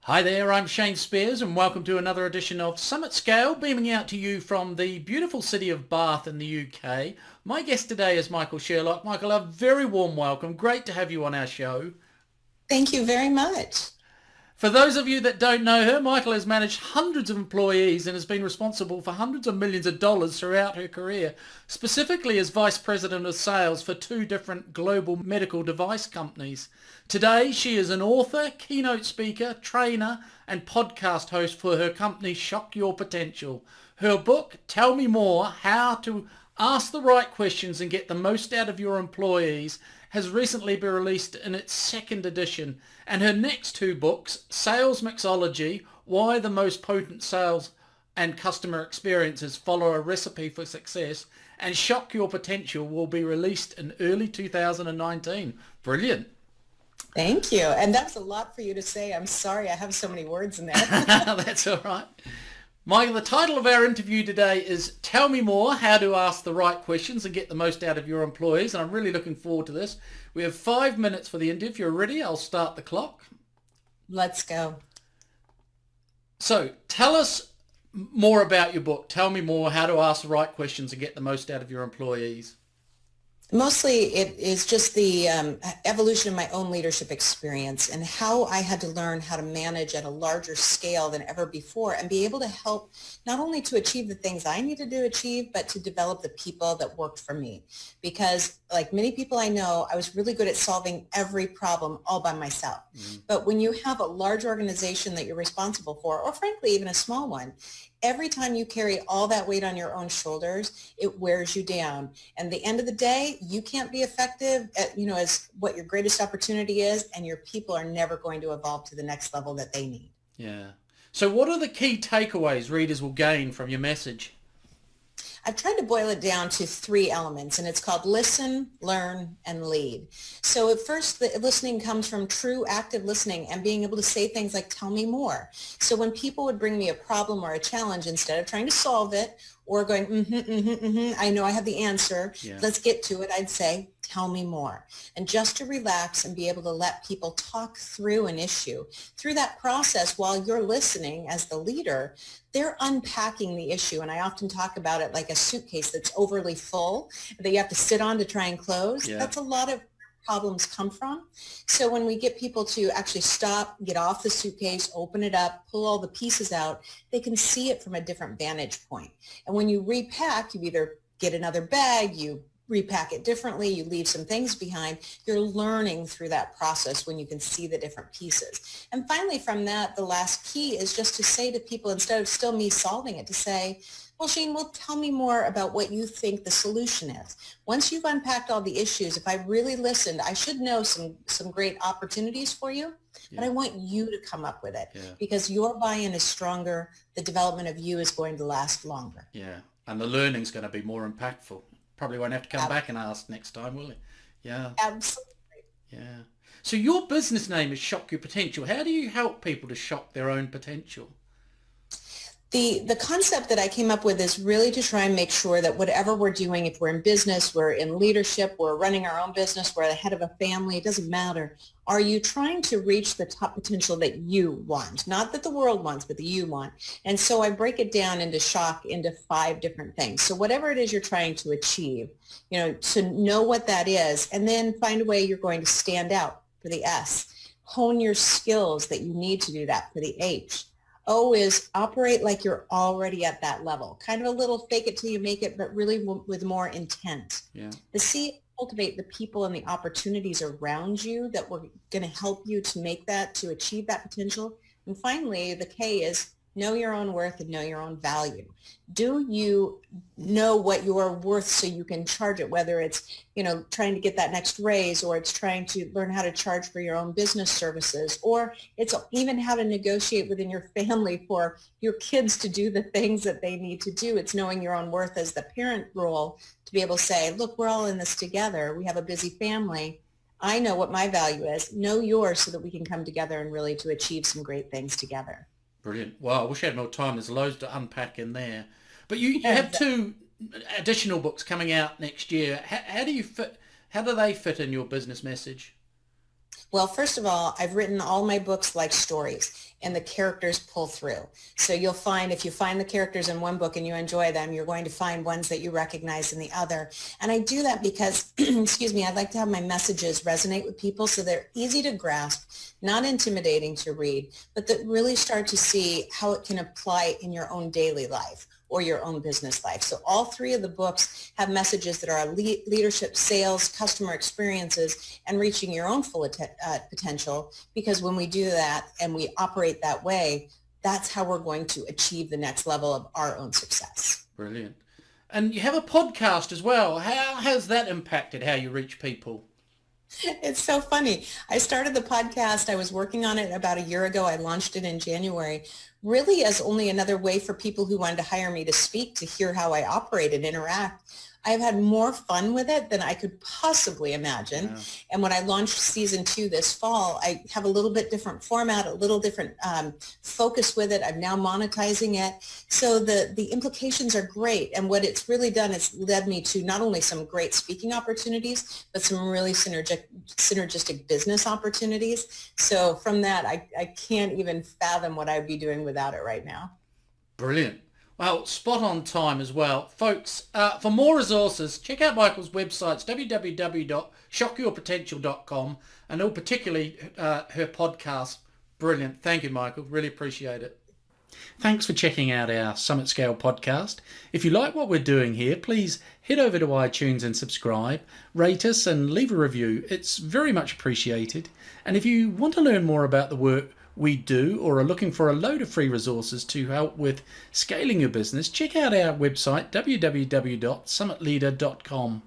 Hi there, I'm Shane Spears and welcome to another edition of Summit Scale, beaming out to you from the beautiful city of Bath in the UK. My guest today is Michael Sherlock. Michael, a very warm welcome. Great to have you on our show. Thank you very much. For those of you that don't know her, Michael has managed hundreds of employees and has been responsible for hundreds of millions of dollars throughout her career, specifically as Vice President of Sales for two different global medical device companies. Today, she is an author, keynote speaker, trainer, and podcast host for her company Shock Your Potential. Her book, Tell Me More, How to Ask the Right Questions and Get the Most Out of Your Employees, has recently been released in its second edition, and her next two books, Sales Mixology, Why the Most Potent Sales and Customer Experiences Follow a Recipe for Success, and Shock Your Potential, will be released in early 2019. Brilliant. Thank you. And that was a lot for you to say. I'm sorry I have so many words in there. That's all right. Michael, the title of our interview today is Tell Me More, How to Ask the Right Questions and Get the Most Out of Your Employees. And I'm really looking forward to this. We have 5 minutes for the interview. If you're ready, I'll start the clock. Let's go. So tell us more about your book. Tell me more, How to Ask the Right Questions and Get the Most Out of Your Employees. Mostly it is just the evolution of my own leadership experience and how I had to learn how to manage at a larger scale than ever before and be able to help not only to achieve the things I needed to achieve, but to develop the people that worked for me. Because like many people I know, I was really good at solving every problem all by myself. But when you have a large organization that you're responsible for, or frankly, even a small one, every time you carry all that weight on your own shoulders, it wears you down. And at the end of the day, you can't be effective at, as what your greatest opportunity is, and your people are never going to evolve to the next level that they need. Yeah. So what are the key takeaways readers will gain from your message? I've tried to boil it down to three elements, and it's called listen, learn, and lead. So at first, the listening comes from true active listening and being able to say things like, tell me more. So when people would bring me a problem or a challenge, instead of trying to solve it or going, I know I have the answer, let's get to it, I'd say, tell me more. And just to relax and be able to let people talk through an issue. Through that process, while you're listening as the leader, they're unpacking the issue. And I often talk about it like a suitcase that's overly full that you have to sit on to try and close. Yeah. That's a lot of problems come from. So when we get people to actually stop, get off the suitcase, open it up, pull all the pieces out, they can see it from a different vantage point. And when you repack, you either get another bag, you repack it differently, you leave some things behind, you're learning through that process when you can see the different pieces. And finally, from that, the last key is just to say to people, instead of still me solving it, to say, well, Shane, well, tell me more about what you think the solution is. Once you've unpacked all the issues, if I really listened, I should know some great opportunities for you, but I want you to come up with it because your buy-in is stronger. The development of you is going to last longer. Yeah. And the learning's going to be more impactful. Probably won't have to come back and ask next time, will you? Yeah. Absolutely. Yeah. So your business name is Shock Your Potential. How do you help people to shock their own potential? The concept that I came up with is really to try and make sure that whatever we're doing, if we're in business, we're in leadership, we're running our own business, we're the head of a family, it doesn't matter. Are you trying to reach the top potential that you want? Not that the world wants, but that you want. And so I break it down into shock into 5 different things. So whatever it is you're trying to achieve, to know what that is, and then find a way you're going to stand out for the S. Hone your skills that you need to do that for the H. O is operate like you're already at that level. Kind of a little fake it till you make it, but really with more intent. Yeah. The C, cultivate the people and the opportunities around you that were going to help you to make that, to achieve that potential. And finally, the K is know your own worth and know your own value. Do you know what you're worth so you can charge it, whether it's, trying to get that next raise, or it's trying to learn how to charge for your own business services, or it's even how to negotiate within your family for your kids to do the things that they need to do. It's knowing your own worth as the parent role to be able to say, look, we're all in this together. We have a busy family. I know what my value is. Know yours so that we can come together and really to achieve some great things together. Brilliant. Well, I wish I had more time. There's loads to unpack in there. But you have 2 additional books coming out next year. How do they fit in your business message? Well, first of all, I've written all my books like stories, and the characters pull through. So you'll find if you find the characters in one book and you enjoy them, you're going to find ones that you recognize in the other. And I do that because, excuse me, I like to have my messages resonate with people so they're easy to grasp, not intimidating to read, but that really start to see how it can apply in your own daily life or your own business life. So all three of the books have messages that are leadership, sales, customer experiences, and reaching your own full potential, because when we do that and we operate that way, that's how we're going to achieve the next level of our own success. Brilliant. And you have a podcast as well. How has that impacted how you reach people? It's so funny. I started the podcast. I was working on it about a year ago. I launched it in January, really as only another way for people who wanted to hire me to speak, to hear how I operate and interact. I've had more fun with it than I could possibly imagine. Yeah. And when I launched season 2 this fall, I have a little bit different format, a little different focus with it. I'm now monetizing it. So the implications are great. And what it's really done is led me to not only some great speaking opportunities, but some really synergistic business opportunities. So from that, I can't even fathom what I'd be doing without it right now. Brilliant. Well, spot on time as well. Folks, for more resources, check out Michael's websites, www.shockyourpotential.com, and all particularly her podcast. Brilliant. Thank you, Michael. Really appreciate it. Thanks for checking out our Summit Scale podcast. If you like what we're doing here, please head over to iTunes and subscribe, rate us and leave a review. It's very much appreciated. And if you want to learn more about the work we do or are looking for a load of free resources to help with scaling your business, check out our website, www.summitleader.com.